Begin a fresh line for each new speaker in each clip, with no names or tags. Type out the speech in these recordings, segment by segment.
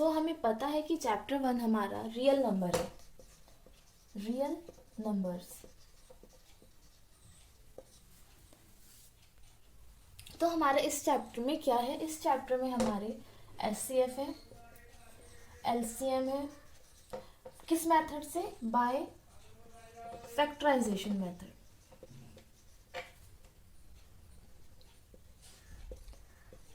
सो हमें पता है कि चैप्टर 1 हमारा रियल नंबर है, रियल नंबर्स। तो हमारे इस चैप्टर में क्या है, इस चैप्टर में हमारे एचसीएफ है, एलसीएम है, किस मेथड से, by factorization method.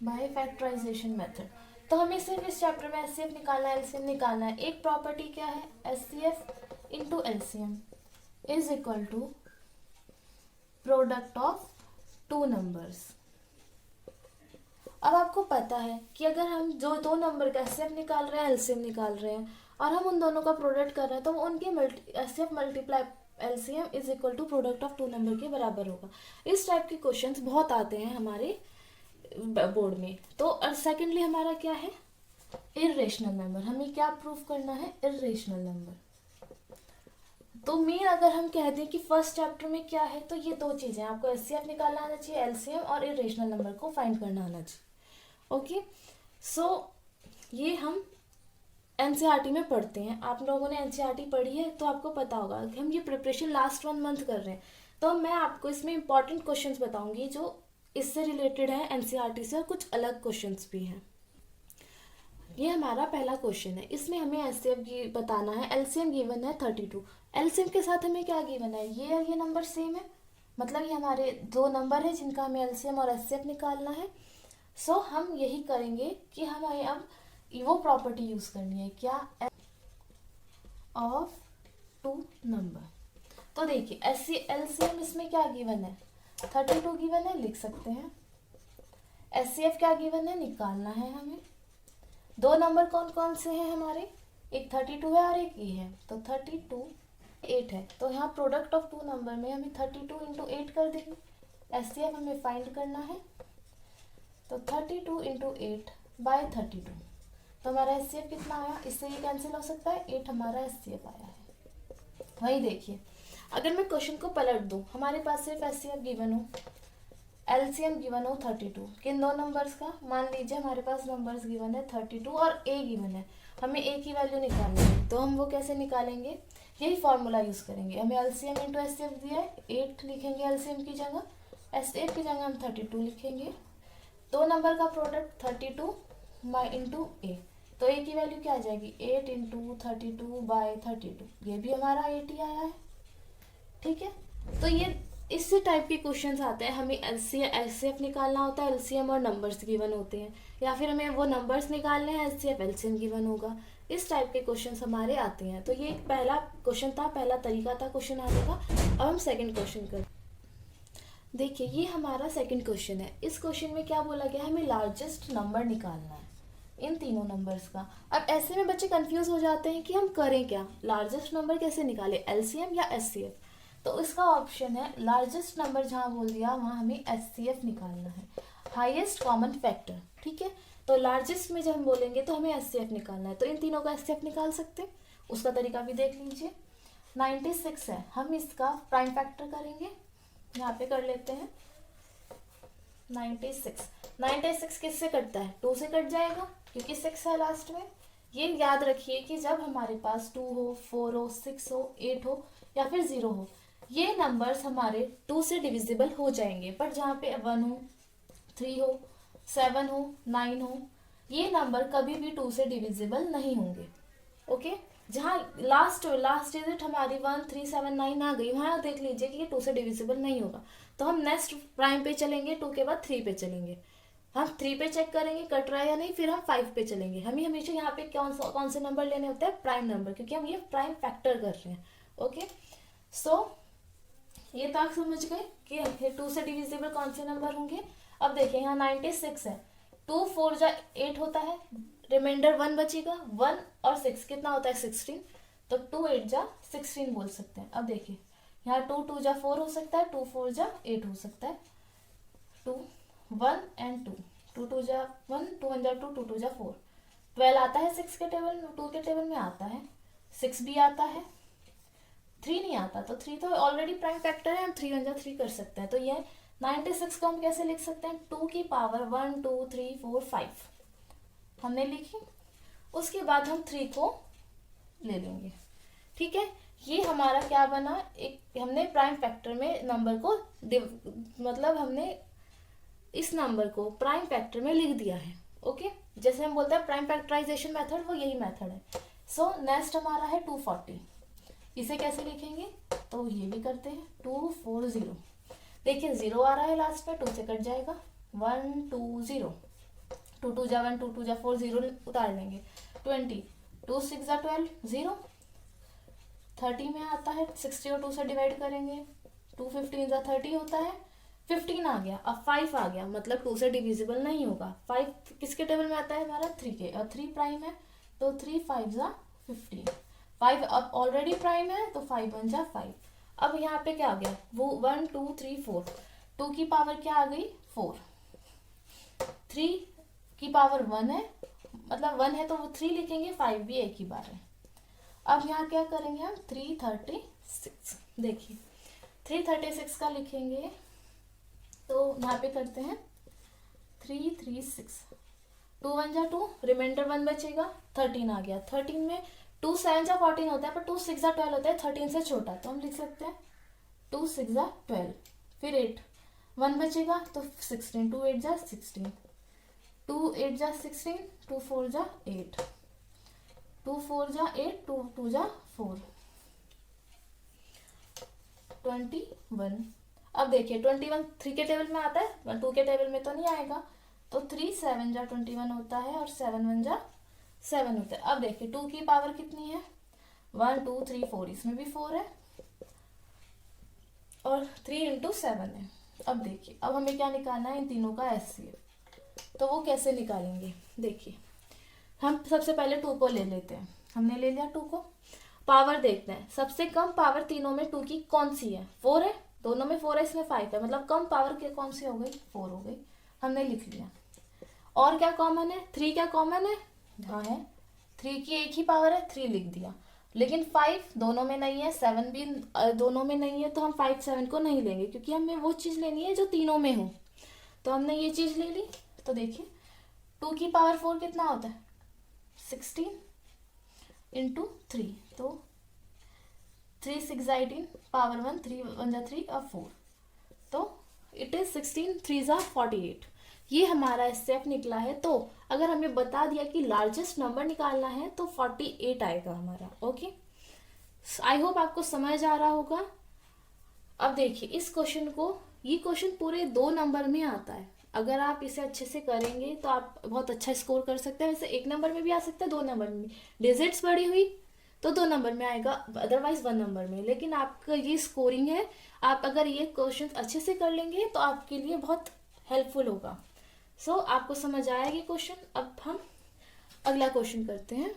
By factorization method. तो हमें सिर्फ इस चैप्टर में एचसीएफ निकालना है, एलसीएम निकालना है। एक प्रॉपर्टी क्या है, HCF into LCM is equal to product of two numbers. अब आपको पता है कि अगर हम जो दो नंबर का एचसीएफ निकाल रहे हैं, एलसीएम निकाल रहे हैं, और हम उन दोनों का प्रोडक्ट कर रहे हैं, तो उनकी HCF multiply LCM is equal to product of two number के बराबर होगा। इस टाइप के क्वेश्चंस बहुत आते हैं हमारे बोर्ड में। तो सेकेंडली हमारा क्या है, इर्रेशनल नंबर। हमें क्या प्रूव करना है, इर्रेशनल नंबर। तो मेन अगर हम कह दें कि फर्स्ट चैप्टर में क्या है, तो ये दो चीजें आपको एचसीएफ निकालना आना चाहिए, एलसीएम, और इर्रेशनल नंबर को फाइंड करना आना चाहिए। ओके, सो ये हम एनसीईआरटी में पढ़ते हैं। आप लोगों ने एनसीईआरटी पढ़ी है तो आपको पता होगा कि हम ये प्रिपरेशन लास्ट 1 मंथ कर रहे हैं। तो मैं आपको इसमें इंपॉर्टेंट क्वेश्चंस बताऊंगी जो इससे रिलेटेड है एनसीईआरटी से, और कुछ अलग क्वेश्चंस भी हैं। ये हमारा पहला क्वेश्चन है, इसमें हमें एचसीएफ बताना है। एलसीएम गिवन है 32, एलसीएम के साथ हमें क्या गिवन है, ये और ये नंबर सेम है, मतलब ये हमारे दो नंबर है जिनका हमें एलसीएम और एचसीएफ निकालना है। सो हम यही करेंगे कि हमें अब वो प्रॉपर्टी यूज करनी है, क्या, ऑफ टू नंबर। तो देखिए एलसीएम इसमें क्या गिवन है, 32 गिवन है, लिख सकते हैं। एचसीएफ क्या गिवन है, निकालना है हमें। दो नंबर कौन कौन से हैं हमारे, एक 32 है और एक ये है, तो 32 8 है। तो यहाँ प्रोडक्ट ऑफ टू नंबर में हमें 32 इंटू 8 कर देंगे। एचसीएफ हमें फाइंड करना है, तो 32 इंटू 8 बाय 32। तो हमारा एचसीएफ कितना आया, इससे ये कैंसिल हो सकता है, 8 हमारा एचसीएफ आया है। वही देखिए, अगर मैं क्वेश्चन को पलट दूं, हमारे पास सिर्फ एचसीएफ गिवन हो, एलसीएम गिवन हो 32, किन दो नंबर्स का, मान लीजिए हमारे पास नंबर्स गिवन है 32 और ए गिवन है, हमें ए की वैल्यू निकालनी है। तो हम वो कैसे निकालेंगे, यही फॉर्मूला यूज करेंगे। हमें एलसीएम इंटू एचसीएफ दिया है, 8 लिखेंगे एलसीएम की जगह, एचसीएफ की जगह हम 32 लिखेंगे। दो नंबर का प्रोडक्ट 32 बाई इंटू ए, तो ए की वैल्यू क्या आ जाएगी, 8 इंटू 32 बाई 32, ये भी हमारा 80 आया है। ठीक है, तो ये इसी टाइप के क्वेश्चंस आते हैं। हमें एचसीएफ निकालना होता है, एलसीएम और नंबर्स गिवन होते हैं, या फिर हमें वो नंबर्स निकालने हैं, एचसीएफ एलसीएम गिवन होगा। इस टाइप के क्वेश्चंस हमारे आते हैं। तो ये पहला क्वेश्चन था, पहला तरीका था क्वेश्चन आने का। अब हम सेकंड क्वेश्चन कर, देखिए ये हमारा सेकंड क्वेश्चन है। इस क्वेश्चन में क्या बोला गया है, हमें लार्जेस्ट नंबर निकालना है इन तीनों नंबर्स का। अब ऐसे में बच्चे कंफ्यूज हो जाते हैं कि हम करें क्या, लार्जेस्ट नंबर कैसे निकाले, एलसीएम या एचसीएफ। तो इसका ऑप्शन है लार्जेस्ट नंबर, जहाँ बोल दिया वहाँ हमें एचसीएफ निकालना है, हाईएस्ट कॉमन फैक्टर। ठीक है, तो लार्जेस्ट में जब हम बोलेंगे तो हमें एचसीएफ निकालना है, तो इन तीनों का एचसीएफ निकाल सकते हैं। उसका तरीका भी देख लीजिए। 96 है, हम इसका प्राइम फैक्टर करेंगे, यहाँ पे कर लेते हैं 96 किससे कटता है, 2 से कट जाएगा क्योंकि 6 है लास्ट में। ये याद रखिए कि जब हमारे पास 2 हो, 4 हो, 6 हो, 8 हो या फिर 0 हो, ये नंबर्स हमारे 2 से डिविजिबल हो जाएंगे। पर जहाँ पे 1 हो, 3 हो, 7 हो, 9 हो, ये नंबर कभी भी 2 से डिविजिबल नहीं होंगे। ओके, जहाँ लास्ट डिजिट हमारी 1 3 7 9 आ गई, वहाँ देख लीजिए कि ये 2 से डिविजिबल नहीं होगा। तो हम नेक्स्ट प्राइम पे चलेंगे, 2 के बाद 3 पे चलेंगे, हम 3 पे चेक करेंगे कट रहा है या नहीं, फिर हम 5 पे चलेंगे। हमें हमेशा यहाँ पे कौन से नंबर लेने होते हैं, प्राइम नंबर, क्योंकि हम ये प्राइम फैक्टर कर रहे हैं। ओके, सो ये तो आप समझ गए कि 2 से डिविजिबल कौन से नंबर होंगे। अब देखिए यहाँ 96 है, 2 4 जा 8 होता है, रिमाइंडर 1 बचेगा, 1 और 6 कितना होता है 16, तो 2 8 जा 16 बोल सकते हैं। अब देखिए यहाँ 2 2 जा 4 हो सकता है, 2 4 जा 8 हो सकता है, 2 1 एंड 2, 2 2 जा 1, 2 1 जा 2, 2 2 जा 4, 12 आता है 6 के टेबल में, 2 के टेबल में आता है, 6 भी आता है, 3 नहीं आता, तो 3 तो ऑलरेडी प्राइम फैक्टर है, हम 3 1 जा 3 कर सकते हैं। तो ये 96 को हम कैसे लिख सकते हैं, 2 की पावर 1 2 3 4 5 हमने लिखी, उसके बाद हम 3 को ले लेंगे। ठीक है, ये हमारा क्या बना, एक हमने प्राइम फैक्टर में नंबर को मतलब हमने इस नंबर को प्राइम फैक्टर में लिख दिया है। ओके, जैसे हम बोलते हैं प्राइम फैक्टराइजेशन मेथड, वो यही मेथड है। सो नेक्स्ट हमारा है 240। इसे कैसे लिखेंगे, तो ये भी करते हैं 240। देखिए 0 आ रहा है लास्ट में, 2 से कट जाएगा, 1 2 0, 2 2 जा 1, 2 2 जा 4, 0 उतार लेंगे, 20, 2 6 जा 12, 0, 30 में आता है, 60 और 2 से डिवाइड करेंगे, 2 15 जा 30 होता है, 15 आ गया, अब 5 आ गया, मतलब 2 से डिविजिबल नहीं होगा। 5 किसके टेबल में आता है हमारा, 3 के, और 3 प्राइम है, तो 3 5 जा 15, 5 अब ऑलरेडी प्राइम है, तो 5 1 जा 5। अब यहाँ पे क्या आ गया, वो 1 2 3 4, 2 की पावर क्या आ गई 4, 3 की पावर 1 है, मतलब 1 है तो वो 3 लिखेंगे, 5 भी एक ही बार है। अब यहाँ क्या करेंगे हम, 336। देखिए 336 का लिखेंगे, तो यहाँ पे करते हैं 336, 2 1 जा 2, रिमाइंडर 1 बचेगा, 13 आ गया। 13 में 2 7 जा 14 होता है, पर 2 6 जा 12 होता है, 13 से छोटा, तो हम लिख सकते हैं 2 6 जा 12, फिर 8 1 बचेगा, तो 16, 2 8 जा 16, 2 8 जा 16, 2 4 जा 8, 2 4 जा 8, 2 2 जा 4, 21। अब देखिए 21 3 के टेबल में आता है, 2 के टेबल में तो नहीं आएगा, तो 3 7 जा 21 होता है, और 7 1 जा 7 होता है। अब देखिए 2 की पावर कितनी है, 1 2 3 4, इसमें भी 4 है, और 3 इंटू 7 है। अब देखिए अब हमें क्या निकालना है, इन तीनों का HCF। तो वो कैसे निकालेंगे, देखिए हम सबसे पहले 2 को ले लेते हैं, हमने ले लिया 2 को, पावर देखते हैं, सबसे कम पावर तीनों में 2 की कौन सी है, 4 है, दोनों में 4 है, इसमें 5 है, मतलब कम पावर के कौन सी हो गई, 4 हो गई, हमने लिख लिया। और क्या कॉमन है, 3 क्या कॉमन है, हाँ है, 3 की एक ही पावर है, 3 लिख दिया। लेकिन 5 दोनों में नहीं है, 7 भी दोनों में नहीं है, तो हम 5 7 को नहीं लेंगे, क्योंकि हमें वो चीज़ लेनी है जो तीनों में हो। तो हमने ये चीज़ ले ली। तो देखिए 2 की पावर 4 कितना होता है, 16 इंटू 3, तो 3 6 18, पावर 1, 3 1 जा 3 और 4, तो इट इज 16 3 जा 48। ये हमारा SCF निकला है। तो अगर हमें बता दिया कि लार्जेस्ट नंबर निकालना है, तो 48 आएगा हमारा। ओके, आई होप आपको समझ आ रहा होगा। अब देखिए इस क्वेश्चन को, ये क्वेश्चन पूरे 2 नंबर में आता है। अगर आप इसे अच्छे से करेंगे तो आप बहुत अच्छा स्कोर कर सकते हैं। वैसे 1 नंबर में भी आ सकता है, 2 नंबर में भी, डिजिट्स बड़ी हुई तो 2 नंबर में आएगा, अदरवाइज 1 नंबर में। लेकिन आपका ये स्कोरिंग है, आप अगर ये क्वेश्चन अच्छे से कर लेंगे तो आपके लिए बहुत हेल्पफुल होगा। सो आपको समझ आएगी क्वेश्चन। अब हम अगला क्वेश्चन करते हैं।